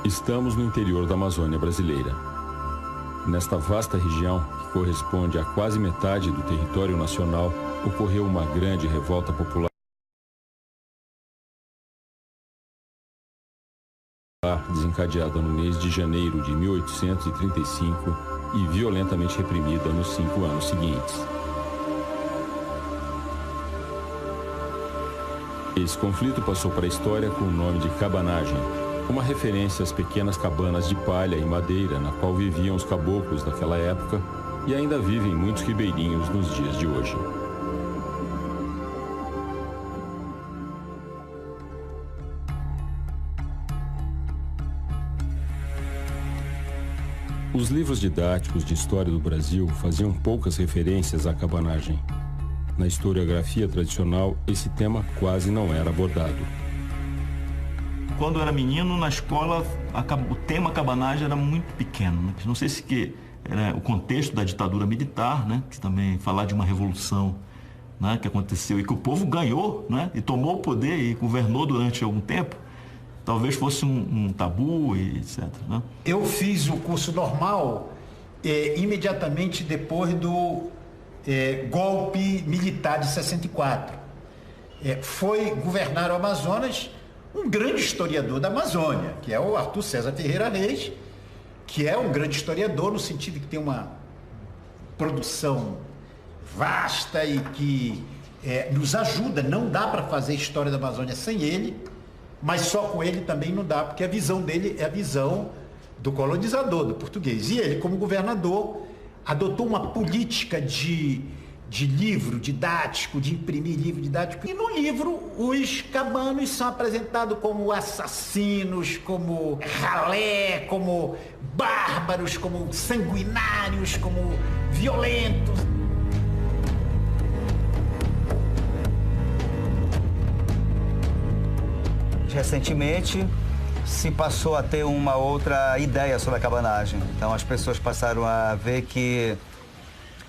Estamos no interior da Amazônia brasileira. Nesta vasta região, que corresponde a quase metade do território nacional, ocorreu uma grande revolta popular desencadeada no mês de janeiro de 1835 e violentamente reprimida nos 5 anos seguintes. Esse conflito passou para a história com o nome de cabanagem, uma referência às pequenas cabanas de palha e madeira na qual viviam os caboclos daquela época e ainda vivem muitos ribeirinhos nos dias de hoje. Os livros didáticos de história do Brasil faziam poucas referências à cabanagem. Na historiografia tradicional, esse tema quase não era abordado. Quando eu era menino, na escola, o tema cabanagem era muito pequeno, né? Não sei se era o contexto da ditadura militar, né? Que também falar de uma revolução, né? Que aconteceu e que o povo ganhou, né? E tomou o poder e governou durante algum tempo. Talvez fosse um tabu e etc. Né? Eu fiz o curso normal imediatamente depois do golpe militar de 64. Foi governar o Amazonas um grande historiador da Amazônia, que é o Arthur César Ferreira Reis, que é um grande historiador no sentido que tem uma produção vasta e que nos ajuda. Não dá para fazer história da Amazônia sem ele, mas só com ele também não dá, porque a visão dele é a visão do colonizador, do português. E ele, como governador, adotou uma política de livro didático, de imprimir livro didático. E no livro, os cabanos são apresentados como assassinos, como ralé, como bárbaros, como sanguinários, como violentos. Recentemente, se passou a ter uma outra ideia sobre a cabanagem. Então, as pessoas passaram a ver que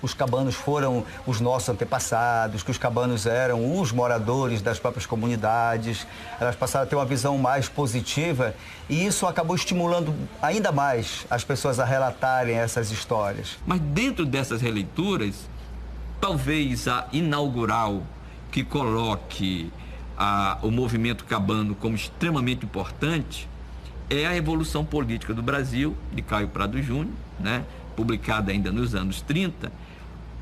os cabanos foram os nossos antepassados, que os cabanos eram os moradores das próprias comunidades. Elas passaram a ter uma visão mais positiva e isso acabou estimulando ainda mais as pessoas a relatarem essas histórias. Mas dentro dessas releituras, talvez a inaugural que coloque o movimento cabano como extremamente importante é a Evolução Política do Brasil, de Caio Prado Júnior, né, publicada ainda nos anos 30,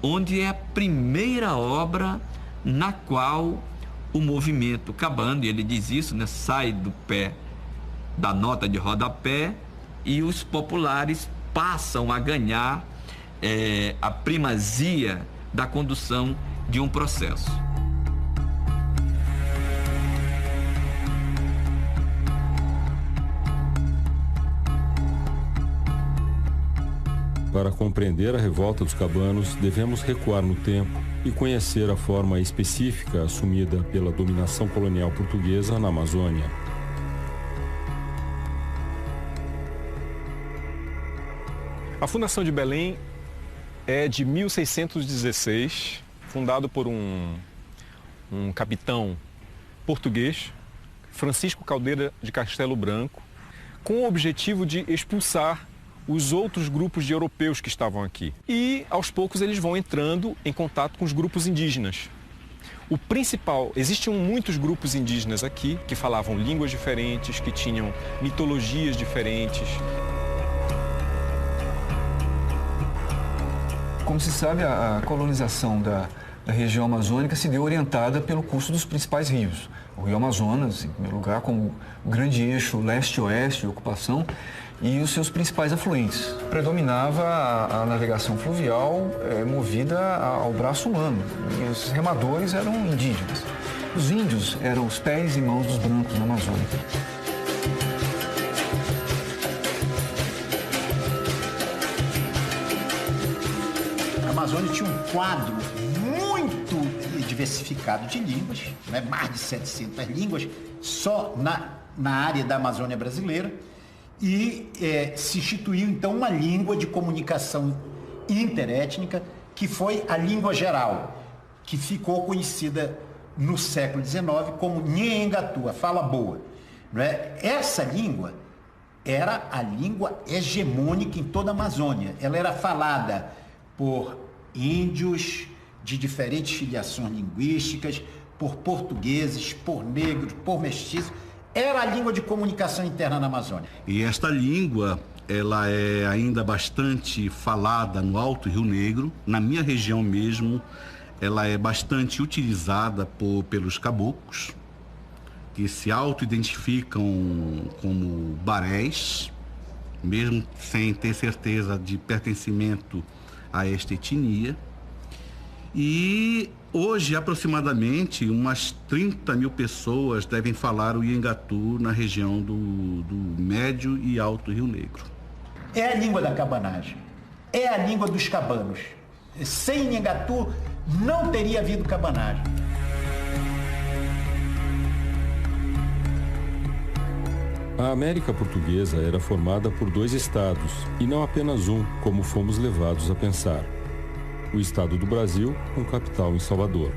onde é a primeira obra na qual o movimento cabano, e ele diz isso, né, sai do pé da nota de rodapé e os populares passam a ganhar a primazia da condução de um processo. Para compreender a revolta dos cabanos, devemos recuar no tempo e conhecer a forma específica assumida pela dominação colonial portuguesa na Amazônia. A Fundação de Belém é de 1616, fundado por um capitão português, Francisco Caldeira de Castelo Branco, com o objetivo de expulsar os outros grupos de europeus que estavam aqui. E, aos poucos, eles vão entrando em contato com os grupos indígenas. O principal, existiam muitos grupos indígenas aqui que falavam línguas diferentes, que tinham mitologias diferentes. Como se sabe, a colonização da região amazônica se deu orientada pelo curso dos principais rios. O Rio Amazonas, em primeiro lugar, como o grande eixo leste-oeste de ocupação, e os seus principais afluentes. Predominava a navegação fluvial movida ao braço humano, e os remadores eram indígenas. Os índios eram os pés e mãos dos brancos na Amazônia. A Amazônia tinha um quadro muito diversificado de línguas, né? Mais de 700 línguas só na área da Amazônia brasileira. E se instituiu, então, uma língua de comunicação interétnica, que foi a língua geral, que ficou conhecida no século XIX como Nheengatu, a fala boa. Não é? Essa língua era a língua hegemônica em toda a Amazônia. Ela era falada por índios de diferentes filiações linguísticas, por portugueses, por negros, por mestiços. Era a língua de comunicação interna na Amazônia. E esta língua, ela é ainda bastante falada no Alto Rio Negro. Na minha região mesmo, ela é bastante utilizada pelos caboclos, que se auto-identificam como barés, mesmo sem ter certeza de pertencimento a esta etnia. E hoje, aproximadamente, umas 30 mil pessoas devem falar o Iengatu na região do Médio e Alto Rio Negro. É a língua da cabanagem, é a língua dos cabanos. Sem Iengatu não teria havido cabanagem. A América Portuguesa era formada por 2 estados, e não apenas um, como fomos levados a pensar. O estado do Brasil, com capital em Salvador.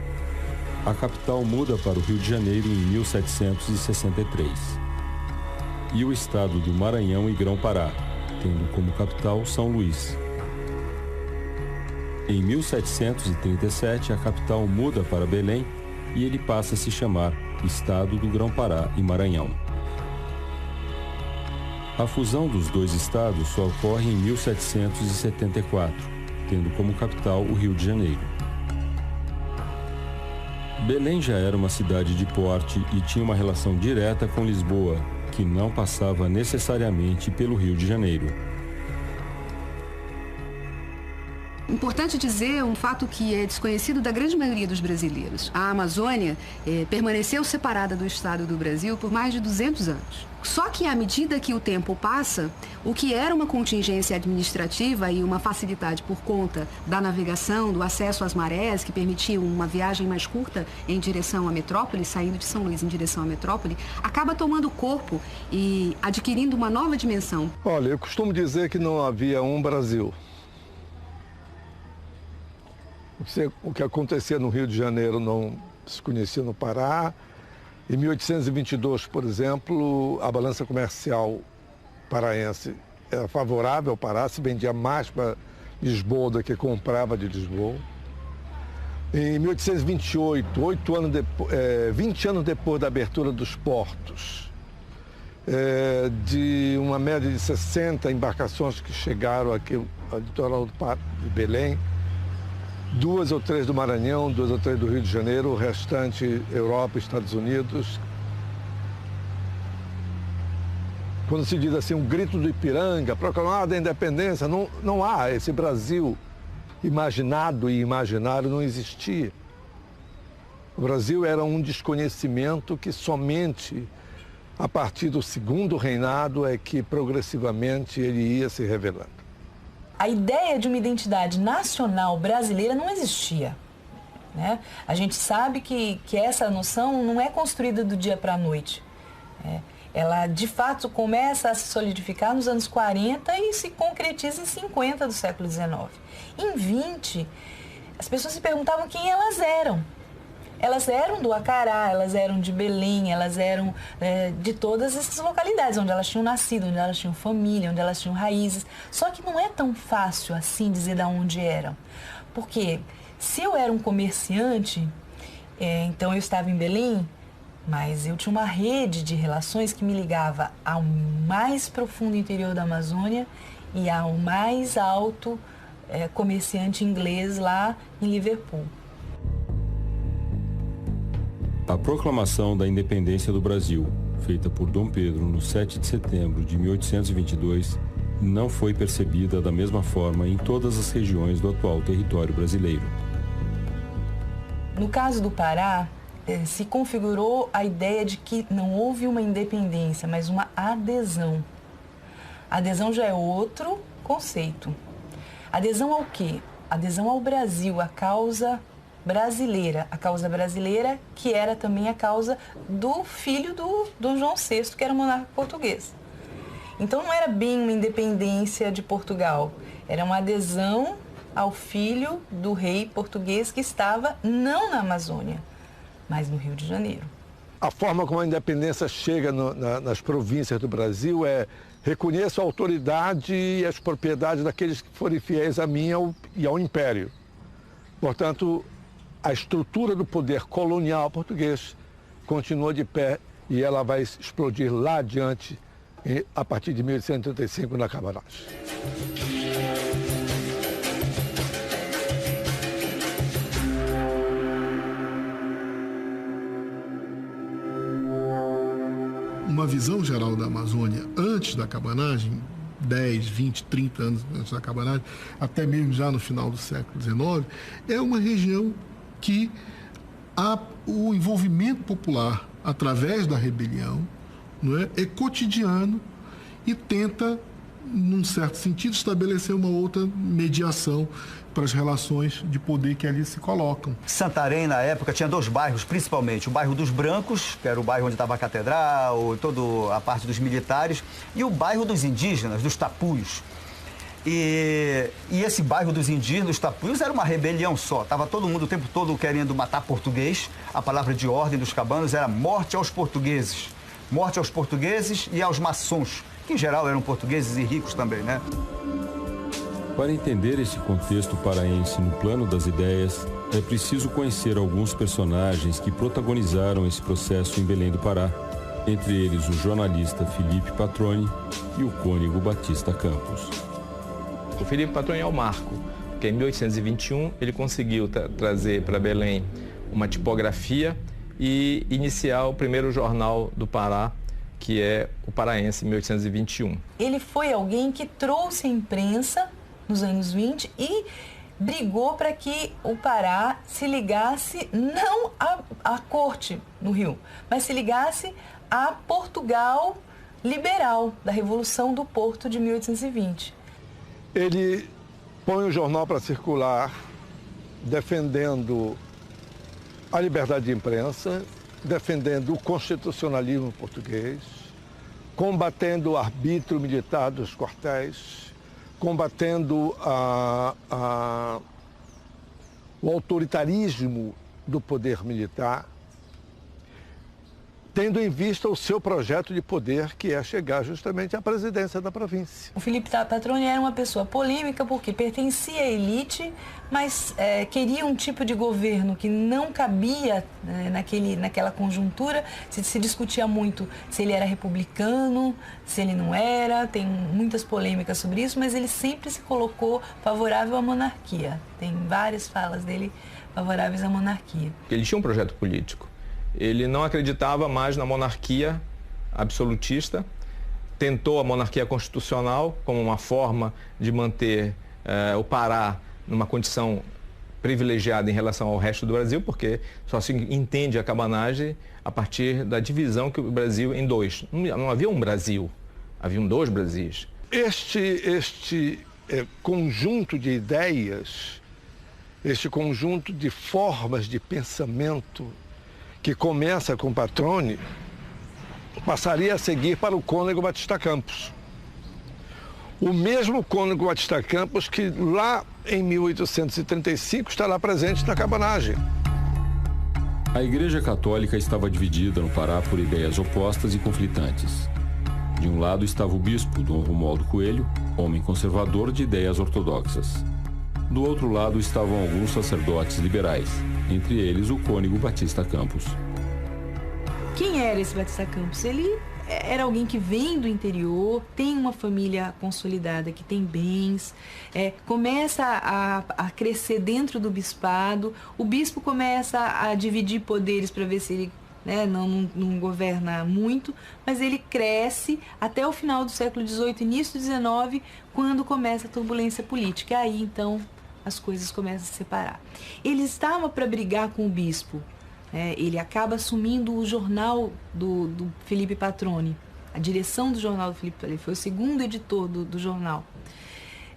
A capital muda para o Rio de Janeiro em 1763. E o estado do Maranhão e Grão-Pará, tendo como capital São Luís. Em 1737, a capital muda para Belém e ele passa a se chamar Estado do Grão-Pará e Maranhão. A fusão dos 2 estados só ocorre em 1774, tendo como capital o Rio de Janeiro. Belém já era uma cidade de porte e tinha uma relação direta com Lisboa, que não passava necessariamente pelo Rio de Janeiro. Importante dizer um fato que é desconhecido da grande maioria dos brasileiros. A Amazônia permaneceu separada do estado do Brasil por mais de 200 anos. Só que à medida que o tempo passa, o que era uma contingência administrativa e uma facilidade por conta da navegação, do acesso às marés, que permitiam uma viagem mais curta em direção à metrópole, saindo de São Luís em direção à metrópole, acaba tomando corpo e adquirindo uma nova dimensão. Olha, eu costumo dizer que não havia um Brasil. O que acontecia no Rio de Janeiro não se conhecia no Pará. Em 1822, por exemplo, a balança comercial paraense era favorável ao Pará, se vendia mais para Lisboa do que comprava de Lisboa. Em 1828, 20 anos depois da abertura dos portos, de uma média de 60 embarcações que chegaram aqui ao litoral de Belém, 2 ou 3 do Maranhão, 2 ou 3 do Rio de Janeiro, o restante Europa, Estados Unidos. Quando se diz assim, um grito do Ipiranga, proclamada a independência, não há esse Brasil imaginado e imaginário, não existia. O Brasil era um desconhecimento que somente a partir do segundo reinado é que progressivamente ele ia se revelando. A ideia de uma identidade nacional brasileira não existia, né? A gente sabe que essa noção não é construída do dia para a noite. Ela, de fato, começa a se solidificar nos anos 40 e se concretiza em 50 do século XIX. Em 20, as pessoas se perguntavam quem elas eram. Elas eram do Acará, elas eram de Belém, elas eram de todas essas localidades onde elas tinham nascido, onde elas tinham família, onde elas tinham raízes. Só que não é tão fácil assim dizer de onde eram. Porque se eu era um comerciante, então eu estava em Belém, mas eu tinha uma rede de relações que me ligava ao mais profundo interior da Amazônia e ao mais alto comerciante inglês lá em Liverpool. A proclamação da independência do Brasil, feita por Dom Pedro no 7 de setembro de 1822, não foi percebida da mesma forma em todas as regiões do atual território brasileiro. No caso do Pará, se configurou a ideia de que não houve uma independência, mas uma adesão. Adesão já é outro conceito. Adesão ao quê? Adesão ao Brasil, à causa brasileira. A causa brasileira que era também a causa do filho do João VI, que era monarca português. Então não era bem uma independência de Portugal, era uma adesão ao filho do rei português que estava não na Amazônia, mas no Rio de Janeiro. A forma como a independência chega nas províncias do Brasil é reconheço a autoridade e as propriedades daqueles que forem fiéis a mim e ao Império. Portanto, a estrutura do poder colonial português continua de pé e ela vai explodir lá adiante, a partir de 1835, na cabanagem. Uma visão geral da Amazônia antes da cabanagem, 10, 20, 30 anos antes da cabanagem, até mesmo já no final do século XIX, é uma região que o envolvimento popular através da rebelião, não é cotidiano e tenta, num certo sentido, estabelecer uma outra mediação para as relações de poder que ali se colocam. Santarém, na época, tinha 2 bairros, principalmente. O bairro dos Brancos, que era o bairro onde estava a catedral, toda a parte dos militares, e o bairro dos indígenas, dos Tapuios. E esse bairro dos indígenas, dos Tapuios, era uma rebelião só. Estava todo mundo o tempo todo querendo matar português. A palavra de ordem dos cabanos era morte aos portugueses. Morte aos portugueses e aos maçons, que em geral eram portugueses e ricos também, né? Para entender esse contexto paraense no plano das ideias, é preciso conhecer alguns personagens que protagonizaram esse processo em Belém do Pará, entre eles o jornalista Felipe Patroni e o cônego Batista Campos. O Felipe Patroni é o marco, porque em 1821 ele conseguiu trazer para Belém uma tipografia e iniciar o primeiro jornal do Pará, que é o Paraense, em 1821. Ele foi alguém que trouxe a imprensa nos anos 20 e brigou para que o Pará se ligasse não à corte no Rio, mas se ligasse a Portugal liberal, da Revolução do Porto de 1820. Ele põe o jornal para circular, defendendo a liberdade de imprensa, defendendo o constitucionalismo português, combatendo o arbítrio militar dos quartéis, combatendo o autoritarismo do poder militar, tendo em vista o seu projeto de poder, que é chegar justamente à presidência da província. O Felipe Patroni era uma pessoa polêmica porque pertencia à elite, mas queria um tipo de governo que não cabia naquela conjuntura. Se discutia muito se ele era republicano, se ele não era, tem muitas polêmicas sobre isso, mas ele sempre se colocou favorável à monarquia. Tem várias falas dele favoráveis à monarquia. Ele tinha um projeto político. Ele não acreditava mais na monarquia absolutista, tentou a monarquia constitucional como uma forma de manter o Pará numa condição privilegiada em relação ao resto do Brasil, porque só se entende a cabanagem a partir da divisão que o Brasil em 2. Não havia um Brasil, haviam 2 Brasis. Este conjunto de ideias, este conjunto de formas de pensamento que começa com Patroni, passaria a seguir para o cônego Batista Campos. O mesmo cônego Batista Campos que lá em 1835 estará presente na cabanagem. A Igreja Católica estava dividida no Pará por ideias opostas e conflitantes. De um lado estava o bispo Dom Romualdo Coelho, homem conservador de ideias ortodoxas. Do outro lado estavam alguns sacerdotes liberais, entre eles o cônego Batista Campos. Quem era esse Batista Campos? Ele era alguém que vem do interior, tem uma família consolidada, que tem bens, começa a crescer dentro do bispado, o bispo começa a dividir poderes para ver se ele não governa muito, mas ele cresce até o final do século XVIII, início do XIX, quando começa a turbulência política. E aí, então, as coisas começam a se separar. Ele estava para brigar com o bispo. Ele acaba assumindo o jornal do Felipe Patroni, a direção do jornal do Felipe Patroni, foi o segundo editor do jornal.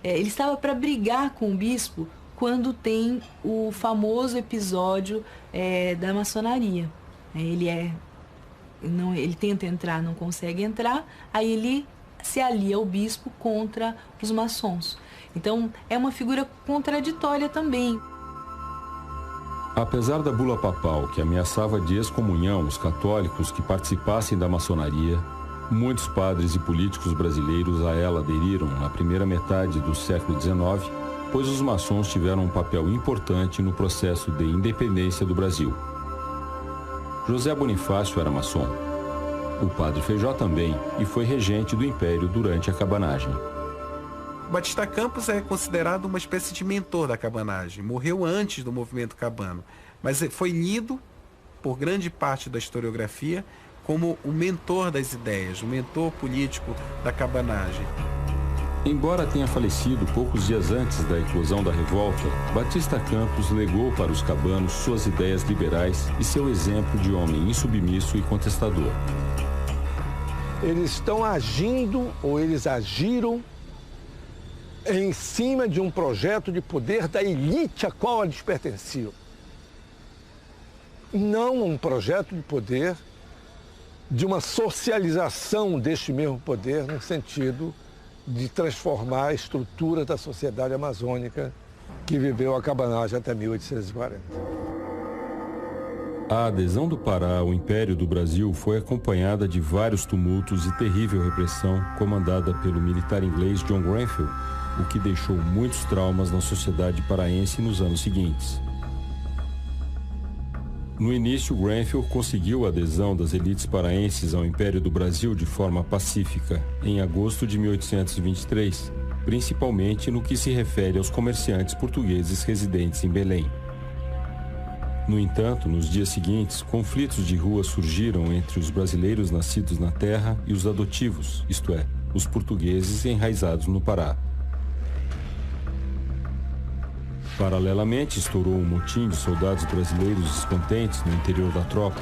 Ele estava para brigar com o bispo quando tem o famoso episódio da maçonaria. Ele tenta entrar, não consegue entrar, aí ele se alia ao bispo contra os maçons. Então, é uma figura contraditória também. Apesar da bula papal que ameaçava de excomunhão os católicos que participassem da maçonaria, Muitos padres e políticos brasileiros a ela aderiram na primeira metade do século XIX, pois os maçons tiveram um papel importante no processo de independência do Brasil. José Bonifácio era maçom. O padre Feijó também e foi regente do Império durante a cabanagem. Batista Campos é considerado uma espécie de mentor da cabanagem. Morreu antes do movimento cabano, mas foi lido por grande parte da historiografia como o mentor das ideias, o mentor político da cabanagem. Embora tenha falecido poucos dias antes da eclosão da revolta, Batista Campos legou para os cabanos suas ideias liberais e seu exemplo de homem insubmisso e contestador. Eles estão agindo, ou eles agiram, em cima de um projeto de poder da elite a qual eles pertenciam. Não um projeto de poder de uma socialização deste mesmo poder no sentido de transformar a estrutura da sociedade amazônica que viveu a cabanagem até 1840. A adesão do Pará ao Império do Brasil foi acompanhada de vários tumultos e terrível repressão comandada pelo militar inglês John Grenfell, o que deixou muitos traumas na sociedade paraense nos anos seguintes. No início, Grenfell conseguiu a adesão das elites paraenses ao Império do Brasil de forma pacífica, em agosto de 1823, principalmente no que se refere aos comerciantes portugueses residentes em Belém. No entanto, nos dias seguintes, conflitos de rua surgiram entre os brasileiros nascidos na terra e os adotivos, isto é, os portugueses enraizados no Pará. Paralelamente, estourou um motim de soldados brasileiros descontentes no interior da tropa,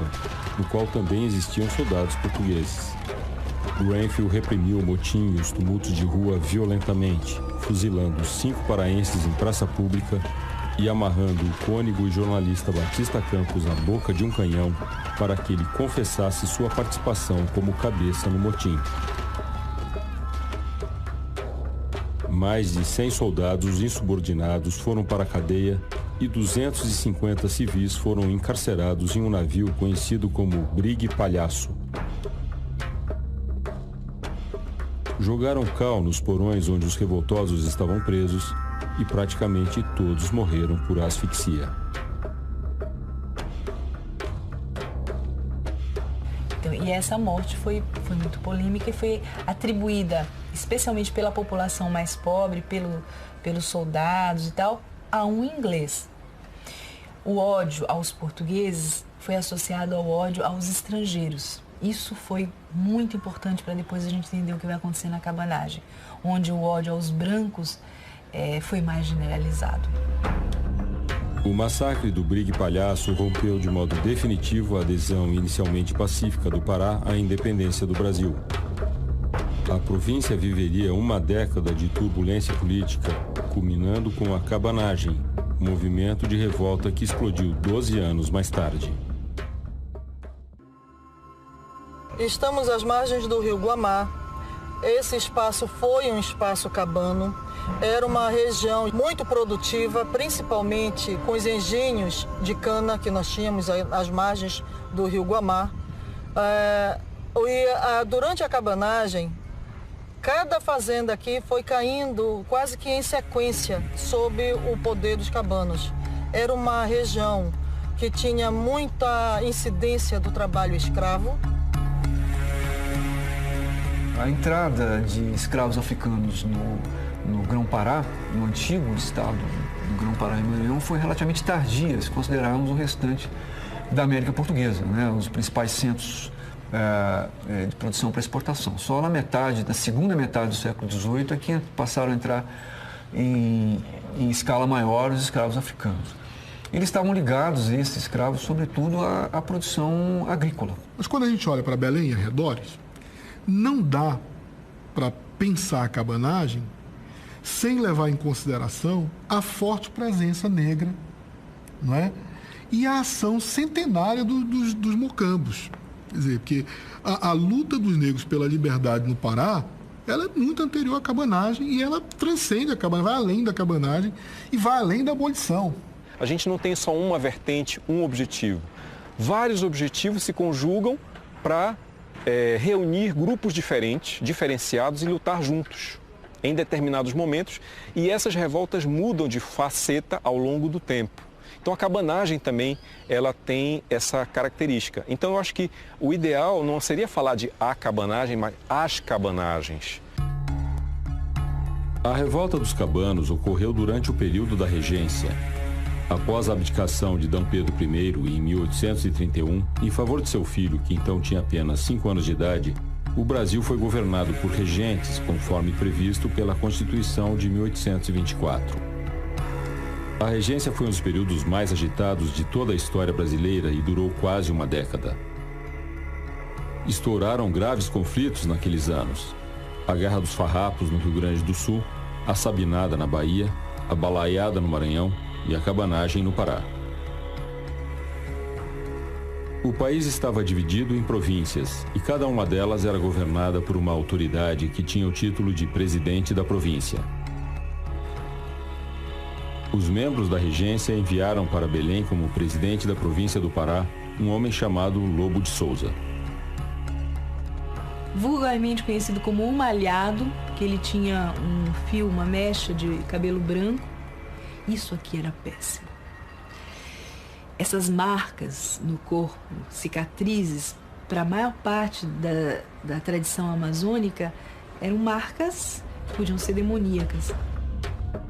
no qual também existiam soldados portugueses. Grenfell reprimiu o motim e os tumultos de rua violentamente, fuzilando 5 paraenses em praça pública e amarrando o cônego e jornalista Batista Campos à boca de um canhão para que ele confessasse sua participação como cabeça no motim. Mais de 100 soldados insubordinados foram para a cadeia e 250 civis foram encarcerados em um navio conhecido como Brigue Palhaço. Jogaram cal nos porões onde os revoltosos estavam presos e praticamente todos morreram por asfixia. E essa morte foi muito polêmica e foi atribuída, especialmente pela população mais pobre, pelos soldados e tal, a um inglês. O ódio aos portugueses foi associado ao ódio aos estrangeiros. Isso foi muito importante para depois a gente entender o que vai acontecer na cabanagem, onde o ódio aos brancos foi mais generalizado. O massacre do Brigue Palhaço rompeu de modo definitivo a adesão inicialmente pacífica do Pará à independência do Brasil. A província viveria uma década de turbulência política, culminando com a cabanagem, movimento de revolta que explodiu 12 anos mais tarde. Estamos às margens do rio Guamá. Esse espaço foi um espaço cabano. Era uma região muito produtiva, principalmente com os engenhos de cana que nós tínhamos às margens do rio Guamá. Durante a cabanagem, cada fazenda aqui foi caindo quase que em sequência sob o poder dos cabanos. Era uma região que tinha muita incidência do trabalho escravo. A entrada de escravos africanos no Grão-Pará, no antigo estado do Grão-Pará e Maranhão, foi relativamente tardia, se considerarmos o restante da América Portuguesa, né? Os principais centros de produção para exportação. Só na segunda metade do século XVIII é que passaram a entrar em escala maior os escravos africanos. Eles estavam ligados, esses escravos, sobretudo à produção agrícola. Mas quando a gente olha para Belém e arredores, não dá para pensar a cabanagem sem levar em consideração a forte presença negra, não é? E a ação centenária dos mocambos. Quer dizer, porque a luta dos negros pela liberdade no Pará, ela é muito anterior à cabanagem e ela transcende a cabanagem, vai além da cabanagem e vai além da abolição. A gente não tem só uma vertente, um objetivo. Vários objetivos se conjugam para reunir grupos diferenciados e lutar juntos em determinados momentos, e essas revoltas mudam de faceta ao longo do tempo. Então a cabanagem também ela tem essa característica. Então eu acho que o ideal não seria falar de a cabanagem, mas as cabanagens. A revolta dos cabanos ocorreu durante o período da regência. Após a abdicação de D. Pedro I em 1831, em favor de seu filho, que então tinha apenas 5 anos de idade, o Brasil foi governado por regentes, conforme previsto pela Constituição de 1824. A regência foi um dos períodos mais agitados de toda a história brasileira e durou quase uma década. Estouraram graves conflitos naqueles anos. A Guerra dos Farrapos no Rio Grande do Sul, a Sabinada na Bahia, a Balaiada no Maranhão e a cabanagem no Pará. O país estava dividido em províncias e cada uma delas era governada por uma autoridade que tinha o título de presidente da província. Os membros da regência enviaram para Belém como presidente da província do Pará um homem chamado Lobo de Souza. Vulgarmente conhecido como o Malhado, que ele tinha um fio, uma mecha de cabelo branco. Isso aqui era péssimo. Essas marcas no corpo, cicatrizes, para a maior parte da tradição amazônica, eram marcas que podiam ser demoníacas.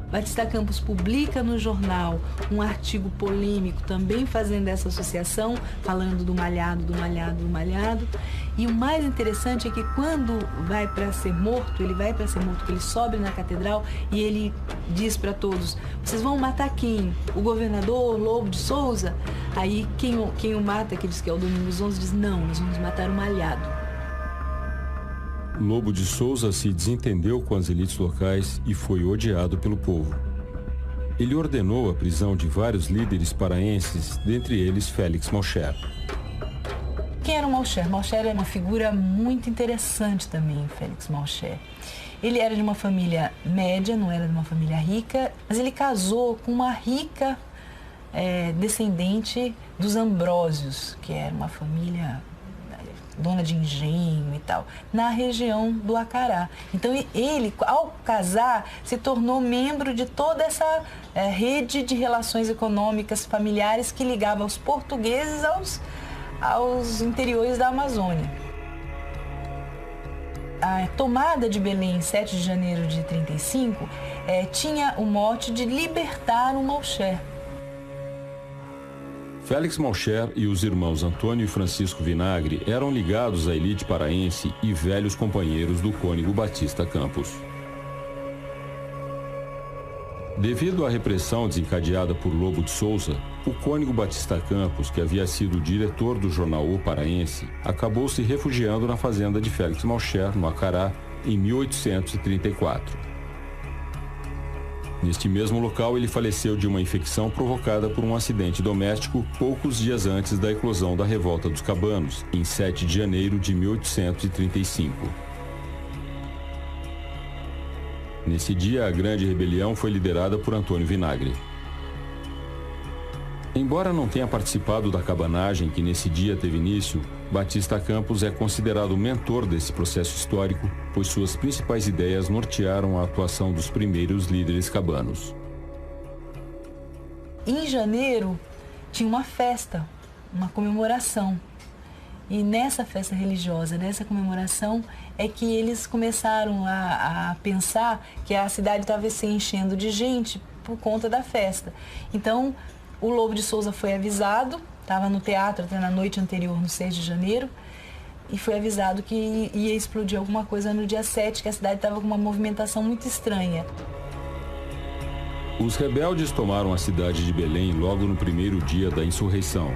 Batista Campos publica no jornal um artigo polêmico também fazendo essa associação, falando do malhado, do malhado, do malhado. E o mais interessante é que quando vai para ser morto, que ele sobe na catedral e ele diz para todos: vocês vão matar quem? O governador Lobo de Souza? Aí quem o mata, que diz que é o Domingos XI, diz: não, nós vamos matar o malhado. Lobo de Souza se desentendeu com as elites locais e foi odiado pelo povo. Ele ordenou a prisão de vários líderes paraenses, dentre eles Félix Malcher. Quem era o Malcher? Malcher é uma figura muito interessante também, Félix Malcher. Ele era de uma família média, não era de uma família rica, mas ele casou com uma rica descendente dos Ambrósios, que era uma família dona de engenho e tal, na região do Acará. Então ele, ao casar, se tornou membro de toda essa rede de relações econômicas familiares que ligava os portugueses aos interiores da Amazônia. A tomada de Belém, em 7 de janeiro de 35, tinha o mote de libertar o Malcher. Félix Malcher e os irmãos Antônio e Francisco Vinagre eram ligados à elite paraense e velhos companheiros do cônego Batista Campos. Devido à repressão desencadeada por Lobo de Souza, o cônego Batista Campos, que havia sido diretor do jornal O Paraense, acabou se refugiando na fazenda de Félix Malcher, no Acará, em 1834. Neste mesmo local, ele faleceu de uma infecção provocada por um acidente doméstico poucos dias antes da eclosão da Revolta dos Cabanos, em 7 de janeiro de 1835. Nesse dia, a grande rebelião foi liderada por Antônio Vinagre. Embora não tenha participado da cabanagem que nesse dia teve início, Batista Campos é considerado o mentor desse processo histórico, pois suas principais ideias nortearam a atuação dos primeiros líderes cabanos. Em janeiro, tinha uma festa, uma comemoração. E nessa festa religiosa, nessa comemoração, é que eles começaram a pensar que a cidade estava se enchendo de gente por conta da festa. Então, o Lobo de Souza foi avisado, estava no teatro até na noite anterior, no 6 de janeiro, e foi avisado que ia explodir alguma coisa no dia 7, que a cidade estava com uma movimentação muito estranha. Os rebeldes tomaram a cidade de Belém logo no primeiro dia da insurreição.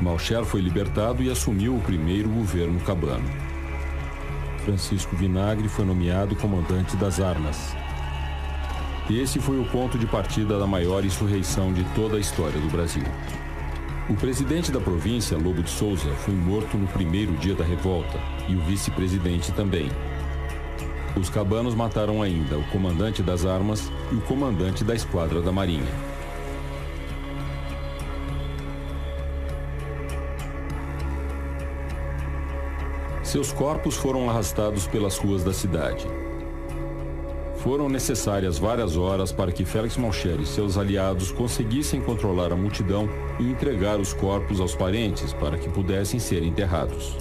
Malcher foi libertado e assumiu o primeiro governo cabano. Francisco Vinagre foi nomeado comandante das armas. Esse foi o ponto de partida da maior insurreição de toda a história do Brasil. O presidente da província, Lobo de Souza, foi morto no primeiro dia da revolta e o vice-presidente também. Os cabanos mataram ainda o comandante das armas e o comandante da esquadra da Marinha. Seus corpos foram arrastados pelas ruas da cidade. Foram necessárias várias horas para que Félix Malcher e seus aliados conseguissem controlar a multidão e entregar os corpos aos parentes para que pudessem ser enterrados.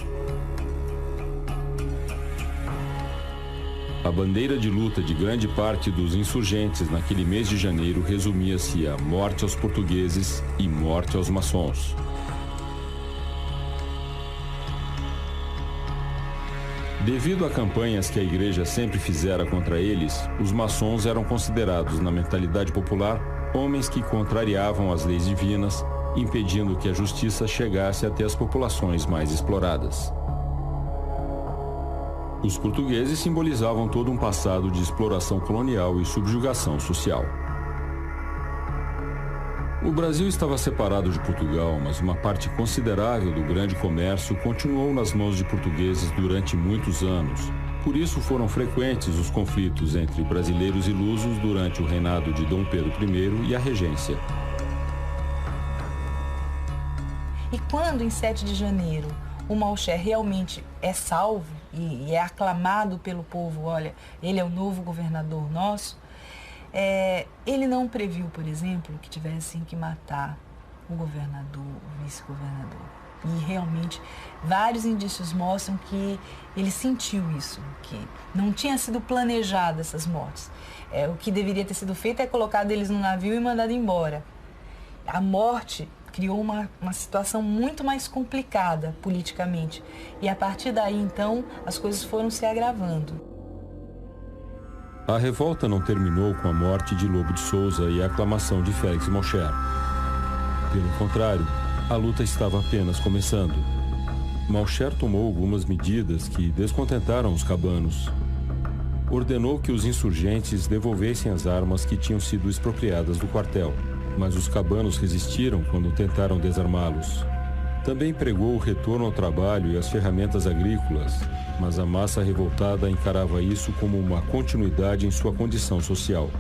A bandeira de luta de grande parte dos insurgentes naquele mês de janeiro resumia-se a morte aos portugueses e morte aos maçons. Devido a campanhas que a igreja sempre fizera contra eles, os maçons eram considerados, na mentalidade popular, homens que contrariavam as leis divinas, impedindo que a justiça chegasse até as populações mais exploradas. Os portugueses simbolizavam todo um passado de exploração colonial e subjugação social. O Brasil estava separado de Portugal, mas uma parte considerável do grande comércio continuou nas mãos de portugueses durante muitos anos. Por isso foram frequentes os conflitos entre brasileiros e lusos durante o reinado de Dom Pedro I e a regência. E quando, em 7 de janeiro, o Malcher realmente é salvo e é aclamado pelo povo, olha, ele é o novo governador nosso, ele não previu, por exemplo, que tivessem que matar o governador, o vice-governador. E realmente vários indícios mostram que ele sentiu isso, que não tinha sido planejado essas mortes. O que deveria ter sido feito é colocado eles no navio e mandado embora. A morte criou uma situação muito mais complicada politicamente. E a partir daí, então, as coisas foram se agravando. A revolta não terminou com a morte de Lobo de Souza e a aclamação de Félix Malcher. Pelo contrário, a luta estava apenas começando. Malcher tomou algumas medidas que descontentaram os cabanos. Ordenou que os insurgentes devolvessem as armas que tinham sido expropriadas do quartel, mas os cabanos resistiram quando tentaram desarmá-los. Também pregou o retorno ao trabalho e às ferramentas agrícolas, mas a massa revoltada encarava isso como uma continuidade em sua condição social.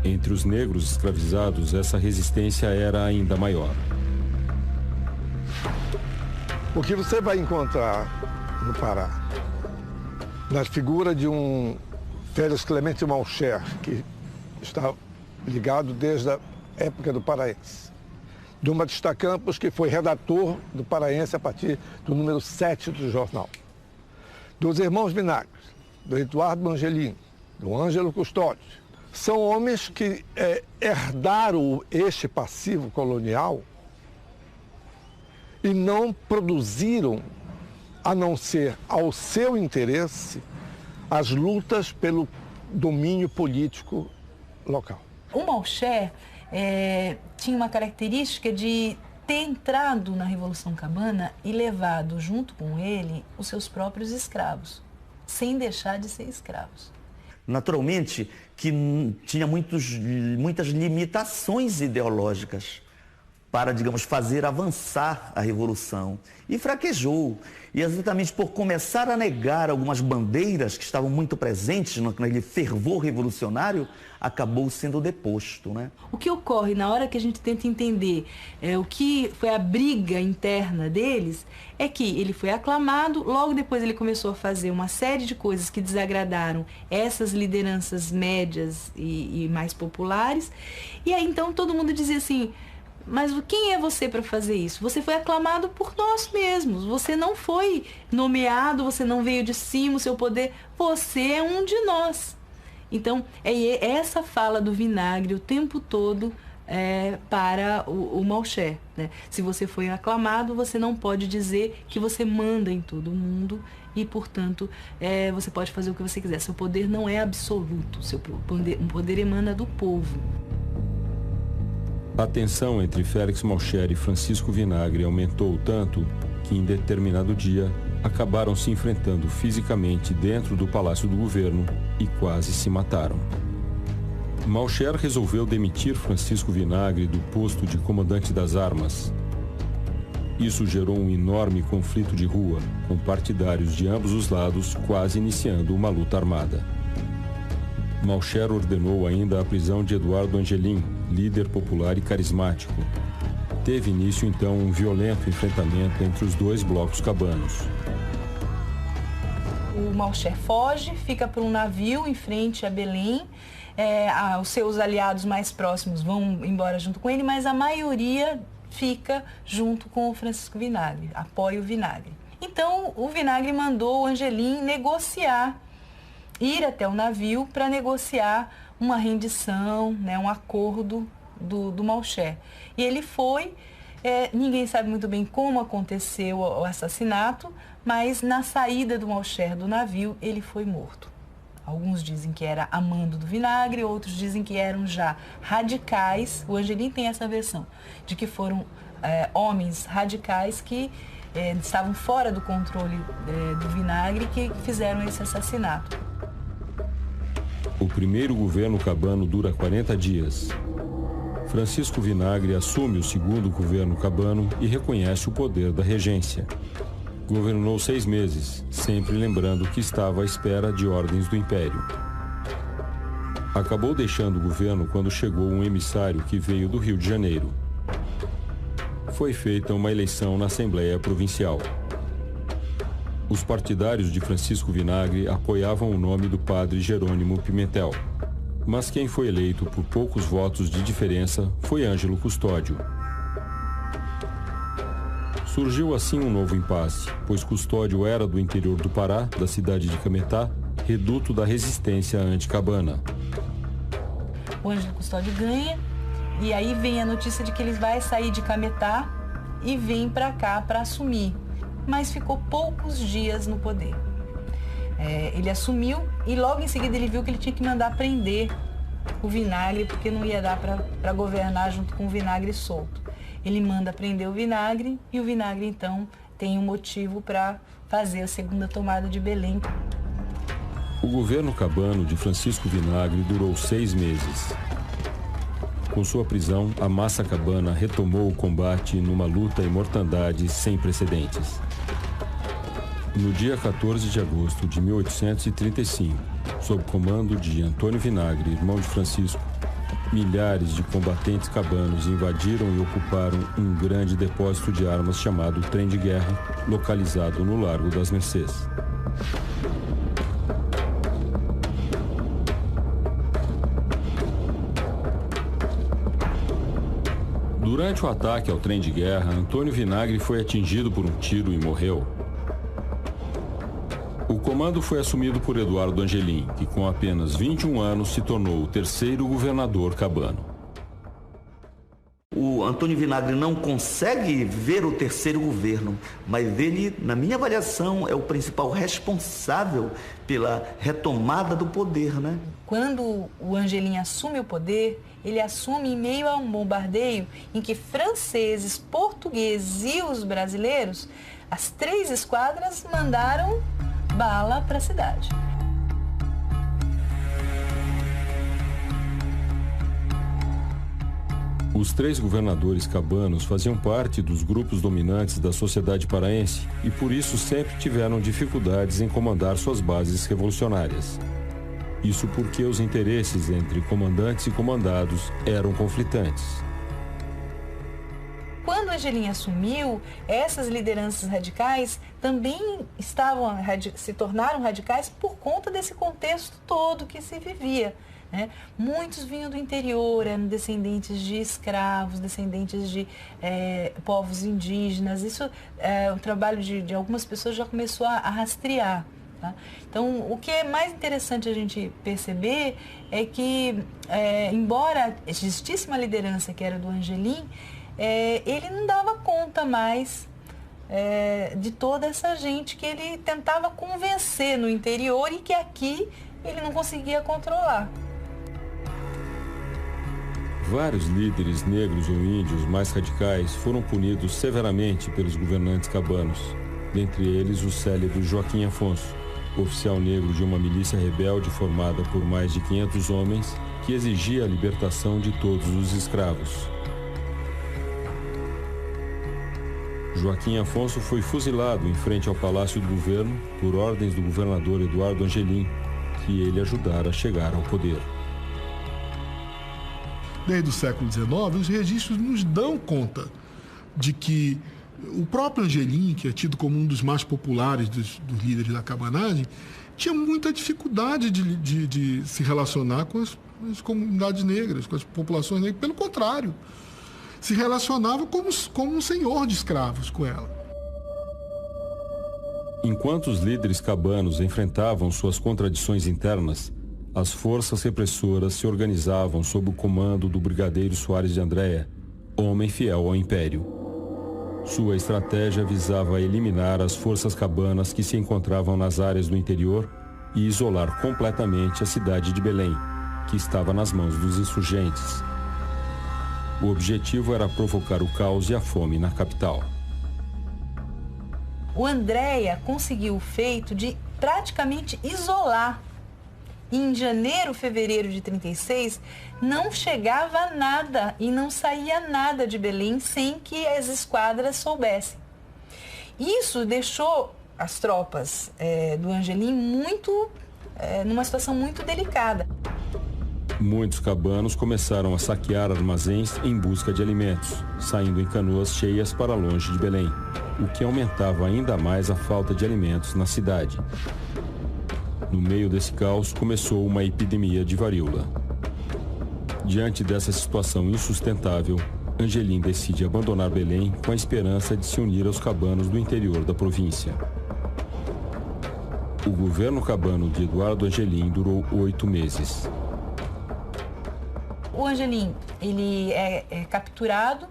Entre os negros escravizados, essa resistência era ainda maior. O que você vai encontrar no Pará, na figura de um Félix Clemente Malcher, que está ligado desde a época do Paraense, de um Batista Campos, que foi redator do Paraense a partir do número 7 do jornal, dos irmãos Vinagres, do Eduardo Angelim, do Ângelo Custódio. São homens que herdaram este passivo colonial e não produziram, a não ser ao seu interesse, as lutas pelo domínio político local. O Malcher tinha uma característica de ter entrado na Revolução Cabana e levado junto com ele os seus próprios escravos, sem deixar de ser escravos. Naturalmente que tinha muitas limitações ideológicas para, digamos, fazer avançar a Revolução. E fraquejou. E exatamente por começar a negar algumas bandeiras que estavam muito presentes naquele fervor revolucionário, acabou sendo deposto, né? O que ocorre na hora que a gente tenta entender o que foi a briga interna deles, é que ele foi aclamado, logo depois ele começou a fazer uma série de coisas que desagradaram essas lideranças médias e mais populares, e aí então todo mundo dizia assim: mas quem é você para fazer isso? Você foi aclamado por nós mesmos. Você não foi nomeado, você não veio de cima, o seu poder. Você é um de nós. Então, é essa fala do Vinagre o tempo todo para o Malcher, né? Se você foi aclamado, você não pode dizer que você manda em todo mundo e, portanto, você pode fazer o que você quiser. Seu poder não é absoluto, seu poder emana do povo. A tensão entre Félix Malcher e Francisco Vinagre aumentou tanto que, em determinado dia, acabaram se enfrentando fisicamente dentro do Palácio do Governo e quase se mataram. Malcher resolveu demitir Francisco Vinagre do posto de comandante das armas. Isso gerou um enorme conflito de rua, com partidários de ambos os lados quase iniciando uma luta armada. Malcher ordenou ainda a prisão de Eduardo Angelim, líder popular e carismático. Teve início então um violento enfrentamento entre os dois blocos cabanos. O Malcher foge, fica para um navio em frente a Belém. Os seus aliados mais próximos vão embora junto com ele, mas a maioria fica junto com o Francisco Vinagre, apoia o Vinagre. Então, o Vinagre mandou o Angelim ir até o navio para negociar uma rendição, né, um acordo do Malcher. E ele foi, ninguém sabe muito bem como aconteceu o assassinato, mas na saída do Malcher do navio, ele foi morto. Alguns dizem que era amando do Vinagre, outros dizem que eram já radicais. O Angelim tem essa versão, de que foram homens radicais que estavam fora do controle do Vinagre que fizeram esse assassinato. O primeiro governo cabano dura 40 dias. Francisco Vinagre assume o segundo governo cabano e reconhece o poder da regência. Governou 6 meses, sempre lembrando que estava à espera de ordens do Império. Acabou deixando o governo quando chegou um emissário que veio do Rio de Janeiro. Foi feita uma eleição na Assembleia Provincial. Os partidários de Francisco Vinagre apoiavam o nome do padre Jerônimo Pimentel. Mas quem foi eleito por poucos votos de diferença foi Ângelo Custódio. Surgiu assim um novo impasse, pois Custódio era do interior do Pará, da cidade de Cametá, reduto da resistência anticabana. O Ângelo Custódio ganha, e aí vem a notícia de que ele vai sair de Cametá e vem para cá para assumir. Mas ficou poucos dias no poder. Ele assumiu e logo em seguida ele viu que ele tinha que mandar prender o Vinagre, porque não ia dar para governar junto com o Vinagre solto. Ele manda prender o Vinagre e o Vinagre, então, tem um motivo para fazer a segunda tomada de Belém. O governo cabano de Francisco Vinagre durou 6 meses. Com sua prisão, a massa cabana retomou o combate numa luta e mortandade sem precedentes. No dia 14 de agosto de 1835, sob comando de Antônio Vinagre, irmão de Francisco, milhares de combatentes cabanos invadiram e ocuparam um grande depósito de armas chamado Trem de Guerra, localizado no Largo das Mercês. Durante o ataque ao Trem de Guerra, Antônio Vinagre foi atingido por um tiro e morreu. O comando foi assumido por Eduardo Angelim, que com apenas 21 anos se tornou o terceiro governador cabano. O Antônio Vinagre não consegue ver o terceiro governo, mas ele, na minha avaliação, é o principal responsável pela retomada do poder, né? Quando o Angelim assume o poder, ele assume em meio a um bombardeio em que franceses, portugueses e os brasileiros, as 3 esquadras mandaram bala para a cidade. Os 3 governadores cabanos faziam parte dos grupos dominantes da sociedade paraense e por isso sempre tiveram dificuldades em comandar suas bases revolucionárias. Isso porque os interesses entre comandantes e comandados eram conflitantes. Quando Angelim assumiu, essas lideranças radicais também se tornaram radicais por conta desse contexto todo que se vivia. Né? Muitos vinham do interior, eram descendentes de escravos, descendentes de povos indígenas. Isso, o trabalho de algumas pessoas já começou a rastrear. Tá? Então, o que é mais interessante a gente perceber é que, embora existisse uma liderança que era do Angelim, ele não dava conta mais de toda essa gente que ele tentava convencer no interior e que aqui ele não conseguia controlar. Vários líderes negros ou índios mais radicais foram punidos severamente pelos governantes cabanos, dentre eles o célebre Joaquim Afonso, oficial negro de uma milícia rebelde formada por mais de 500 homens que exigia a libertação de todos os escravos. Joaquim Afonso foi fuzilado em frente ao Palácio do Governo por ordens do governador Eduardo Angelim, que ele ajudara a chegar ao poder. Desde o século XIX, os registros nos dão conta de que O próprio Angelim, que é tido como um dos mais populares dos líderes da cabanagem, tinha muita dificuldade de se relacionar com as comunidades negras, com as populações negras. Pelo contrário, se relacionava como um senhor de escravos com ela. Enquanto os líderes cabanos enfrentavam suas contradições internas, as forças repressoras se organizavam sob o comando do brigadeiro Soares de Andréa, homem fiel ao Império. Sua estratégia visava eliminar as forças cabanas que se encontravam nas áreas do interior e isolar completamente a cidade de Belém, que estava nas mãos dos insurgentes. O objetivo era provocar o caos e a fome na capital. O Andréa conseguiu o feito de praticamente isolar. Em janeiro, fevereiro de 36, não chegava nada e não saía nada de Belém sem que as esquadras soubessem. Isso deixou as tropas do Angelim numa situação muito delicada. Muitos cabanos começaram a saquear armazéns em busca de alimentos, saindo em canoas cheias para longe de Belém, o que aumentava ainda mais a falta de alimentos na cidade. No meio desse caos, começou uma epidemia de varíola. Diante dessa situação insustentável, Angelim decide abandonar Belém com a esperança de se unir aos cabanos do interior da província. O governo cabano de Eduardo Angelim durou 8 meses. O Angelim, ele é capturado,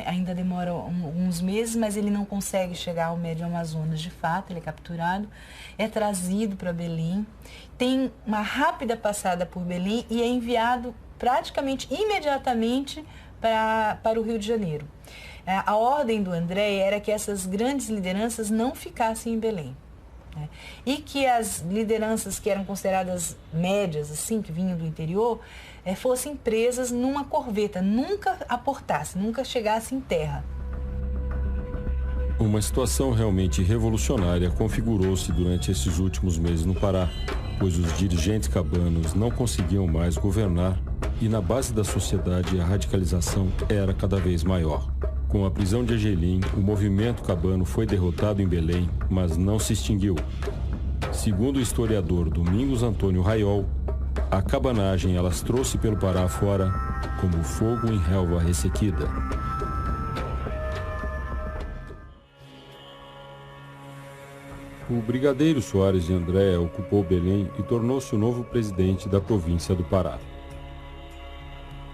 ainda demora uns meses, mas ele não consegue chegar ao Médio Amazonas de fato, ele é capturado, é trazido para Belém, tem uma rápida passada por Belém e é enviado praticamente imediatamente para o Rio de Janeiro. A ordem do Andréa era que essas grandes lideranças não ficassem em Belém. E que as lideranças que eram consideradas médias, assim, que vinham do interior, fossem presas numa corveta, nunca aportassem, nunca chegassem em terra. Uma situação realmente revolucionária configurou-se durante esses últimos meses no Pará, pois os dirigentes cabanos não conseguiam mais governar e na base da sociedade a radicalização era cada vez maior. Com a prisão de Angelim, o movimento cabano foi derrotado em Belém, mas não se extinguiu. Segundo o historiador Domingos Antônio Raiol, a cabanagem elas trouxe pelo Pará afora como fogo em relva ressequida. O brigadeiro Soares de Andréa ocupou Belém e tornou-se o novo presidente da província do Pará.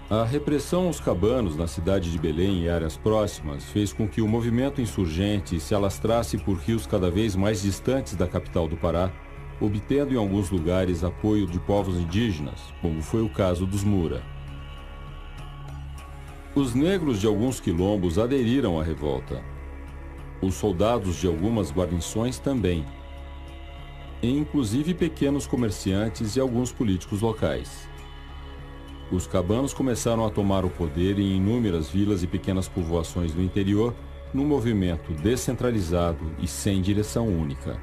A repressão aos cabanos na cidade de Belém e áreas próximas fez com que o movimento insurgente se alastrasse por rios cada vez mais distantes da capital do Pará, obtendo em alguns lugares apoio de povos indígenas, como foi o caso dos Mura. Os negros de alguns quilombos aderiram à revolta. Os soldados de algumas guarnições também, e inclusive pequenos comerciantes e alguns políticos locais. Os cabanos começaram a tomar o poder em inúmeras vilas e pequenas povoações do interior, num movimento descentralizado e sem direção única.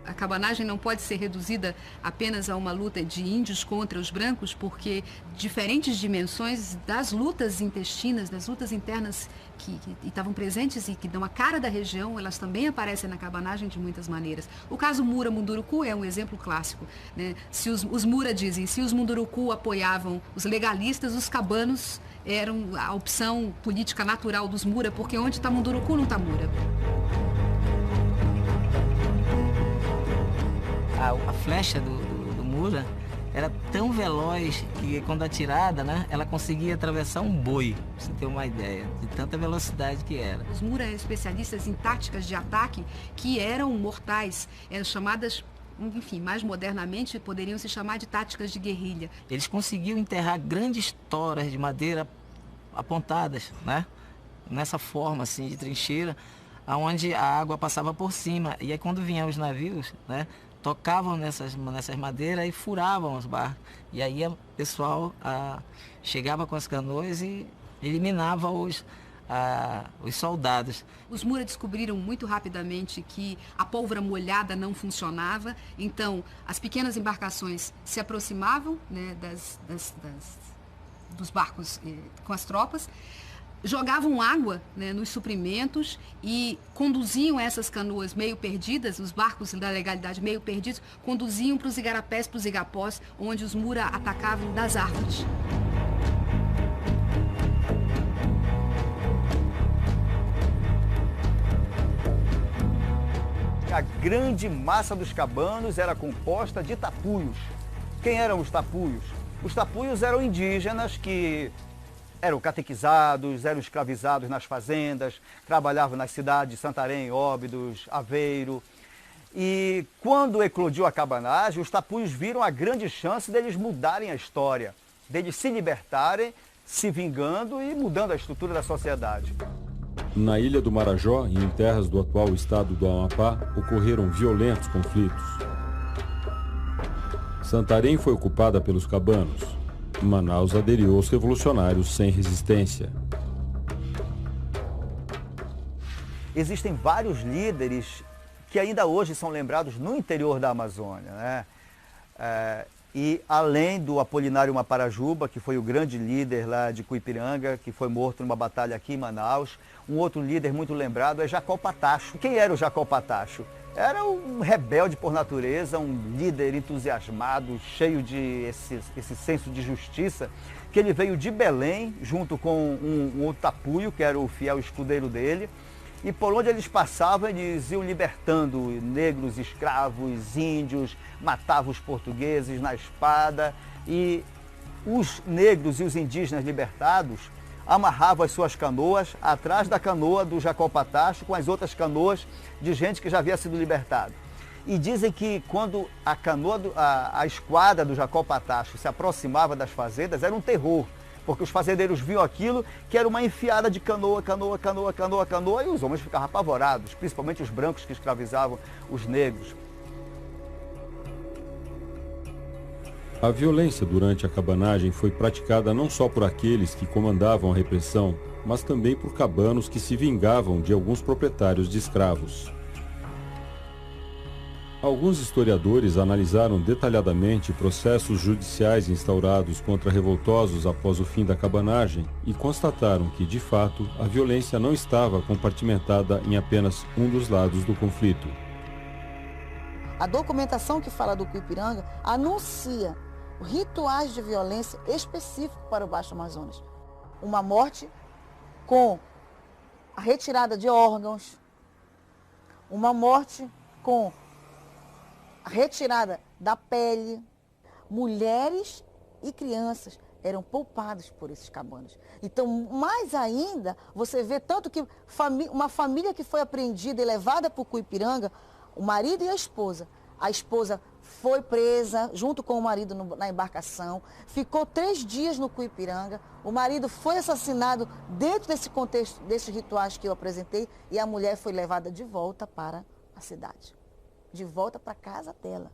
A cabanagem não pode ser reduzida apenas a uma luta de índios contra os brancos, porque diferentes dimensões das lutas intestinas, das lutas internas que estavam presentes e que dão a cara da região, elas também aparecem na cabanagem de muitas maneiras. O caso Mura-Munduruku é um exemplo clássico, né? Se os Mura dizem, se os Munduruku apoiavam os legalistas, os cabanos eram a opção política natural dos Mura, porque onde está Munduruku não está Mura. A flecha do Mura era tão veloz que quando atirada, né, ela conseguia atravessar um boi, pra você ter uma ideia, de tanta velocidade que era. Os Mura eram especialistas em táticas de ataque que eram mortais, eram chamadas, enfim, mais modernamente poderiam se chamar de táticas de guerrilha. Eles conseguiam enterrar grandes toras de madeira apontadas, né, nessa forma assim de trincheira, onde a água passava por cima. E aí quando vinham os navios, né, tocavam nessas madeiras e furavam os barcos. E aí o pessoal chegava com as canoas e eliminava os soldados. Os Mura descobriram muito rapidamente que a pólvora molhada não funcionava, então as pequenas embarcações se aproximavam, né, dos barcos com as tropas. jogavam água, né, nos suprimentos e conduziam essas canoas meio perdidas, os barcos da legalidade meio perdidos, conduziam para os igarapés, para os igapós, onde os mura atacavam das árvores. A grande massa dos cabanos era composta de tapuios. Quem eram os tapuios? Os tapuios eram indígenas que eram catequizados, eram escravizados nas fazendas, trabalhavam nas cidades de Santarém, Óbidos, Aveiro. E quando eclodiu a cabanagem, os tapuios viram a grande chance deles mudarem a história, deles se libertarem, se vingando e mudando a estrutura da sociedade. Na ilha do Marajó e em terras do atual estado do Amapá, ocorreram violentos conflitos. Santarém foi ocupada pelos cabanos. Manaus aderiu aos revolucionários sem resistência. Existem vários líderes que ainda hoje são lembrados no interior da Amazônia, né? E além do Apolinário Maparajuba, que foi o grande líder lá de Cuipiranga, que foi morto numa batalha aqui em Manaus, um outro líder muito lembrado é Jacó Patacho. Quem era o Jacó Patacho? Era um rebelde por natureza, um líder entusiasmado, cheio de esse senso de justiça, que ele veio de Belém, junto com um outro tapuio, que era o fiel escudeiro dele, e por onde eles passavam, eles iam libertando negros, escravos, índios, matavam os portugueses na espada, e os negros e os indígenas libertados amarravam as suas canoas atrás da canoa do Jacó Patacho com as outras canoas de gente que já havia sido libertada. E dizem que quando a canoa, a esquadra do Jacó Patacho se aproximava das fazendas, era um terror, porque os fazendeiros viam aquilo que era uma enfiada de canoa, e os homens ficavam apavorados, principalmente os brancos que escravizavam os negros. A violência durante a cabanagem foi praticada não só por aqueles que comandavam a repressão, mas também por cabanos que se vingavam de alguns proprietários de escravos. Alguns historiadores analisaram detalhadamente processos judiciais instaurados contra revoltosos após o fim da cabanagem e constataram que, de fato, a violência não estava compartimentada em apenas um dos lados do conflito. A documentação que fala do Cuipiranga anuncia rituais de violência específicos para o Baixo Amazonas. Uma morte com a retirada de órgãos, uma morte com a retirada da pele. Mulheres e crianças eram poupadas por esses cabanos. Então, mais ainda, você vê tanto que uma família que foi apreendida e levada para o Cuipiranga, o marido e a esposa foi presa junto com o marido na embarcação, ficou 3 dias no Cuipiranga, o marido foi assassinado dentro desse contexto, desses rituais que eu apresentei, e a mulher foi levada de volta para a cidade, de volta para a casa dela.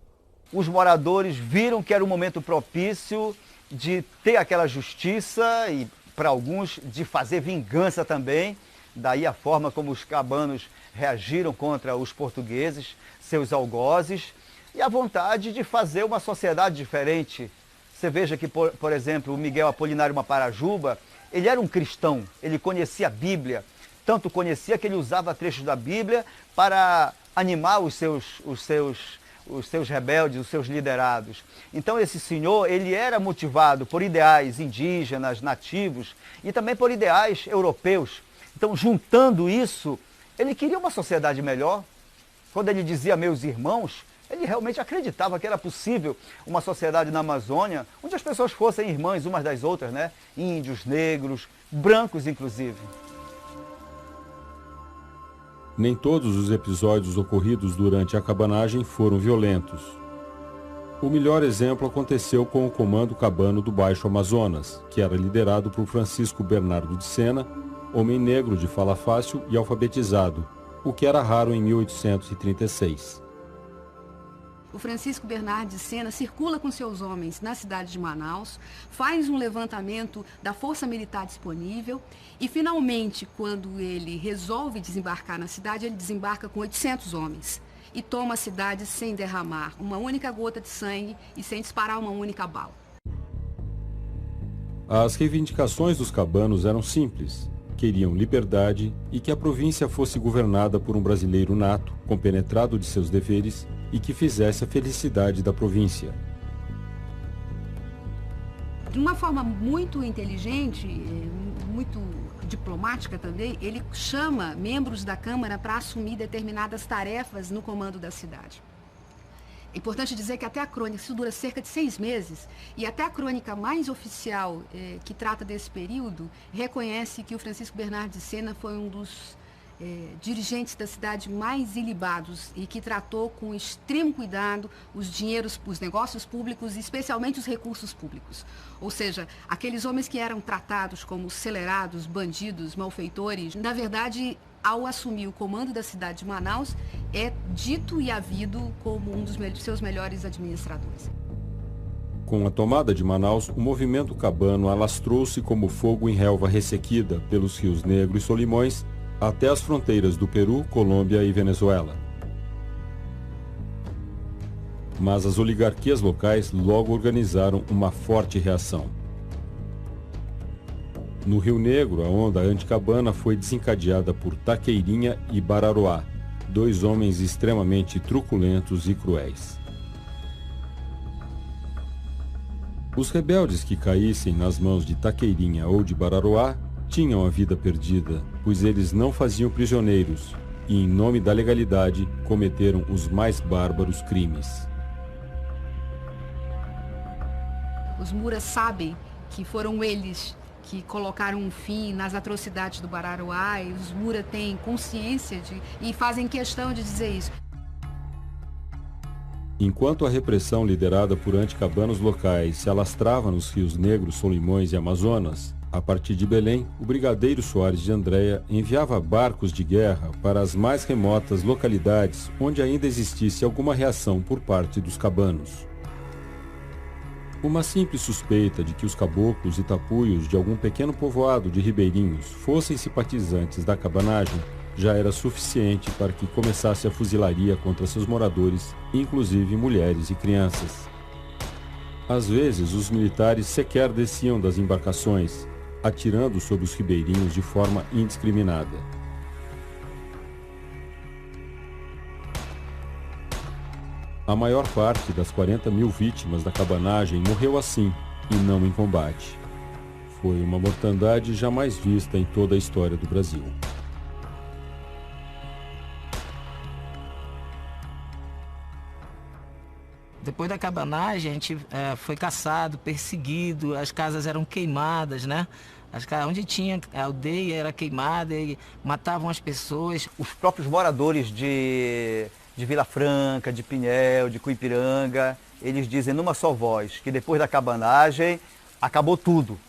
Os moradores viram que era um momento propício de ter aquela justiça e, para alguns, de fazer vingança também. Daí a forma como os cabanos reagiram contra os portugueses, seus algozes, e a vontade de fazer uma sociedade diferente. Você veja que, por exemplo, o Miguel Apolinário Maparajuba, ele era um cristão, ele conhecia a Bíblia, tanto conhecia que ele usava trechos da Bíblia para animar os seus rebeldes, os seus liderados. Então esse senhor, ele era motivado por ideais indígenas, nativos e também por ideais europeus. Então, juntando isso, ele queria uma sociedade melhor. Quando ele dizia meus irmãos, ele realmente acreditava que era possível uma sociedade na Amazônia onde as pessoas fossem irmãs umas das outras, né? Índios, negros, brancos inclusive. Nem todos os episódios ocorridos durante a cabanagem foram violentos. O melhor exemplo aconteceu com o Comando Cabano do Baixo Amazonas, que era liderado por Francisco Bernardo de Sena, homem negro de fala fácil e alfabetizado, o que era raro em 1836. O Francisco Bernardo de Sena circula com seus homens na cidade de Manaus, faz um levantamento da força militar disponível e, finalmente, quando ele resolve desembarcar na cidade, ele desembarca com 800 homens e toma a cidade sem derramar uma única gota de sangue e sem disparar uma única bala. As reivindicações dos cabanos eram simples. queriam liberdade e que a província fosse governada por um brasileiro nato, compenetrado de seus deveres e que fizesse a felicidade da província. De uma forma muito inteligente, muito diplomática também, ele chama membros da Câmara para assumir determinadas tarefas no comando da cidade. É importante dizer que até a crônica, isso dura cerca de 6 meses, e até a crônica mais oficial que trata desse período, reconhece que o Francisco Bernardo de Sena foi um dos dirigentes da cidade mais ilibados e que tratou com extremo cuidado os dinheiros, os negócios públicos e especialmente os recursos públicos. Ou seja, aqueles homens que eram tratados como acelerados, bandidos, malfeitores, na verdade, ao assumir o comando da cidade de Manaus, é dito e havido como um dos seus melhores administradores. Com a tomada de Manaus, o movimento cabano alastrou-se como fogo em relva ressequida pelos rios Negro e Solimões até as fronteiras do Peru, Colômbia e Venezuela. Mas as oligarquias locais logo organizaram uma forte reação. No Rio Negro, a onda anticabana foi desencadeada por Taqueirinha e Bararoá, 2 homens extremamente truculentos e cruéis. Os rebeldes que caíssem nas mãos de Taqueirinha ou de Bararoá tinham a vida perdida, pois eles não faziam prisioneiros e, em nome da legalidade, cometeram os mais bárbaros crimes. Os Muras sabem que foram eles que colocaram um fim nas atrocidades do Bararoá, e os Muras têm consciência e fazem questão de dizer isso. Enquanto a repressão liderada por anticabanos locais se alastrava nos rios Negro, Solimões e Amazonas, a partir de Belém, o brigadeiro Soares de Andréa enviava barcos de guerra para as mais remotas localidades onde ainda existisse alguma reação por parte dos cabanos. Uma simples suspeita de que os caboclos e tapuios de algum pequeno povoado de ribeirinhos fossem simpatizantes da cabanagem já era suficiente para que começasse a fuzilaria contra seus moradores, inclusive mulheres e crianças. Às vezes, os militares sequer desciam das embarcações, atirando sobre os ribeirinhos de forma indiscriminada. A maior parte das 40 mil vítimas da cabanagem morreu assim, e não em combate. Foi uma mortandade jamais vista em toda a história do Brasil. Depois da cabanagem, a gente foi caçado, perseguido, as casas eram queimadas, né? Onde tinha a aldeia era queimada e matavam as pessoas. Os próprios moradores de Vila Franca, de Pinhel, de Cuipiranga, eles dizem numa só voz que depois da cabanagem acabou tudo.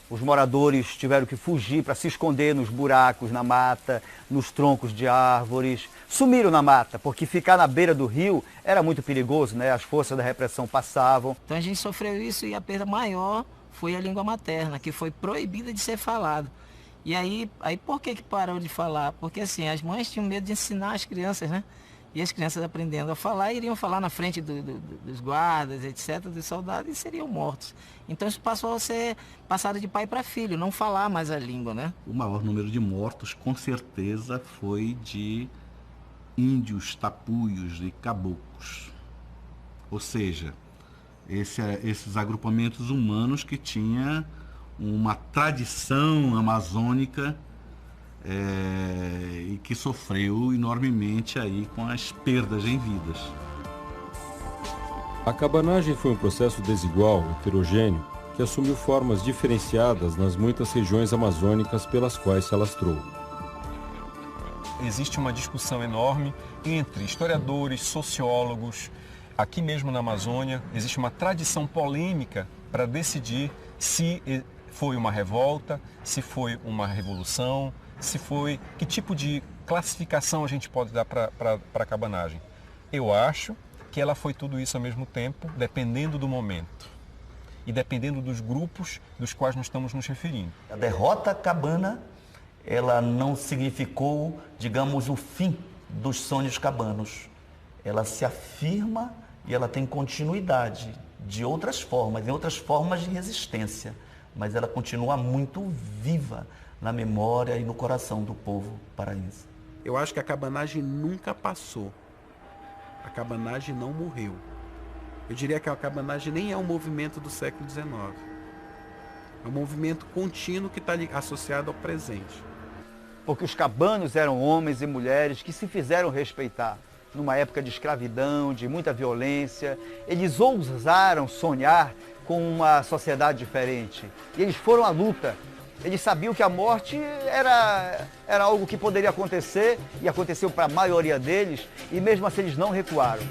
Os moradores tiveram que fugir para se esconder nos buracos, na mata, nos troncos de árvores. Sumiram na mata, porque ficar na beira do rio era muito perigoso, né? As forças da repressão passavam. Então a gente sofreu isso e a perda maior foi a língua materna, que foi proibida de ser falado. E aí por que parou de falar? Porque assim, as mães tinham medo de ensinar as crianças, né? E as crianças aprendendo a falar, iriam falar na frente dos guardas, etc., dos soldados, e seriam mortos. Então isso passou a ser passado de pai para filho, não falar mais a língua, né? O maior número de mortos, com certeza, foi de índios, tapuios e caboclos. Ou seja, esses agrupamentos humanos que tinham uma tradição amazônica e que sofreu enormemente aí com as perdas em vidas. A cabanagem foi um processo desigual, heterogêneo, que assumiu formas diferenciadas nas muitas regiões amazônicas pelas quais se alastrou. Existe uma discussão enorme entre historiadores, sociólogos. Aqui mesmo na Amazônia, existe uma tradição polêmica para decidir se foi uma revolta, se foi uma revolução, se foi... Que tipo de classificação a gente pode dar para a cabanagem? Eu acho que ela foi tudo isso ao mesmo tempo, dependendo do momento e dependendo dos grupos dos quais nós estamos nos referindo. A derrota cabana, ela não significou, digamos, o fim dos sonhos cabanos. Ela se afirma e ela tem continuidade de outras formas, em outras formas de resistência, mas ela continua muito viva na memória e no coração do povo paraense. Eu acho que a cabanagem nunca passou. A cabanagem não morreu. Eu diria que a cabanagem nem é um movimento do século XIX. É um movimento contínuo que está associado ao presente. Porque os cabanos eram homens e mulheres que se fizeram respeitar. Numa época de escravidão, de muita violência, eles ousaram sonhar com uma sociedade diferente. E eles foram à luta. Eles sabiam que a morte era algo que poderia acontecer, e aconteceu para a maioria deles, e mesmo assim eles não recuaram.